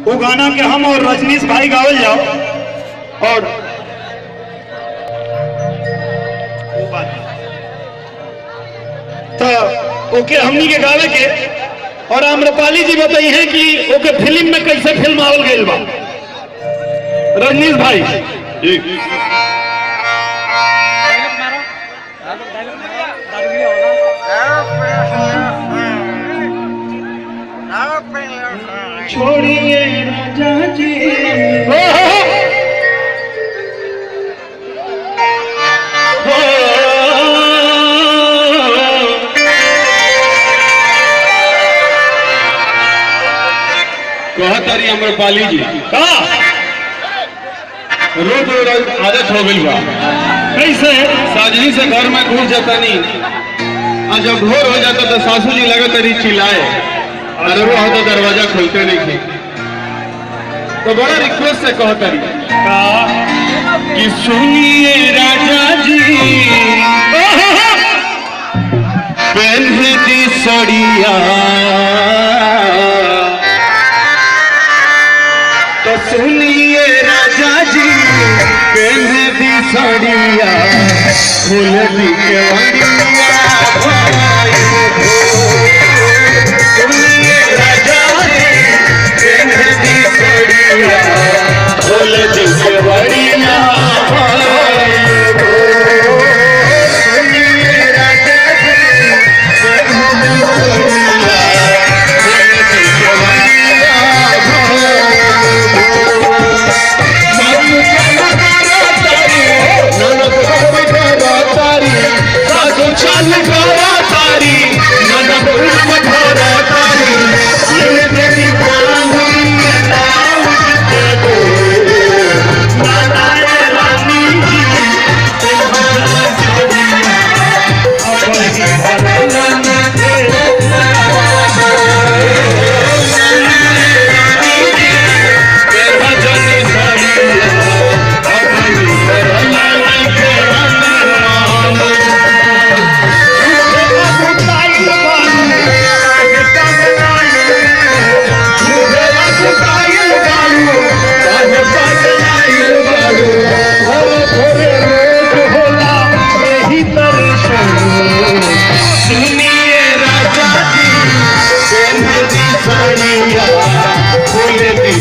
वो गाना के हम और रजनीश भाई गावल जाओ और वो बात तो ओके हमनी के गावे के और आम्रपाली जी बताई हैं कि ओके फिल्म में कैसे फिल्म आवल गई बा। रजनीश भाई छोड़िए राजा जी कहतारी आम्रपाली जी का रोज रोज आदत हो गई बा। कैसे साजनी से घर में घुस जाता नहीं और जब भोर हो जाता तो सासू जी लगे तरी चिल्लाए अरे वो होता दरवाजा खोलते नहीं थे तो बड़ा रिक्वेस्ट से कहतारी कि सुनिए राजा जी पहन दी सड़िया तो सुनिए राजा जी पहन दी सड़िया खोल दी केवड़िया सुनिए राजा जी पहन दी सड़िया खोल दी केवड़िया सुनिए राजा जी पहन दी सड़िया खोल दी केवड़िया चल गया तारी ननद उठा तारी ये तेरी बांधनी नाम के दो नाराय रानी जी तुम्हारा जोड़िया अपनी भरना के रानी जी तेरा जनी साड़िया अपनी भरना के सुनिए राजा जी खोल दी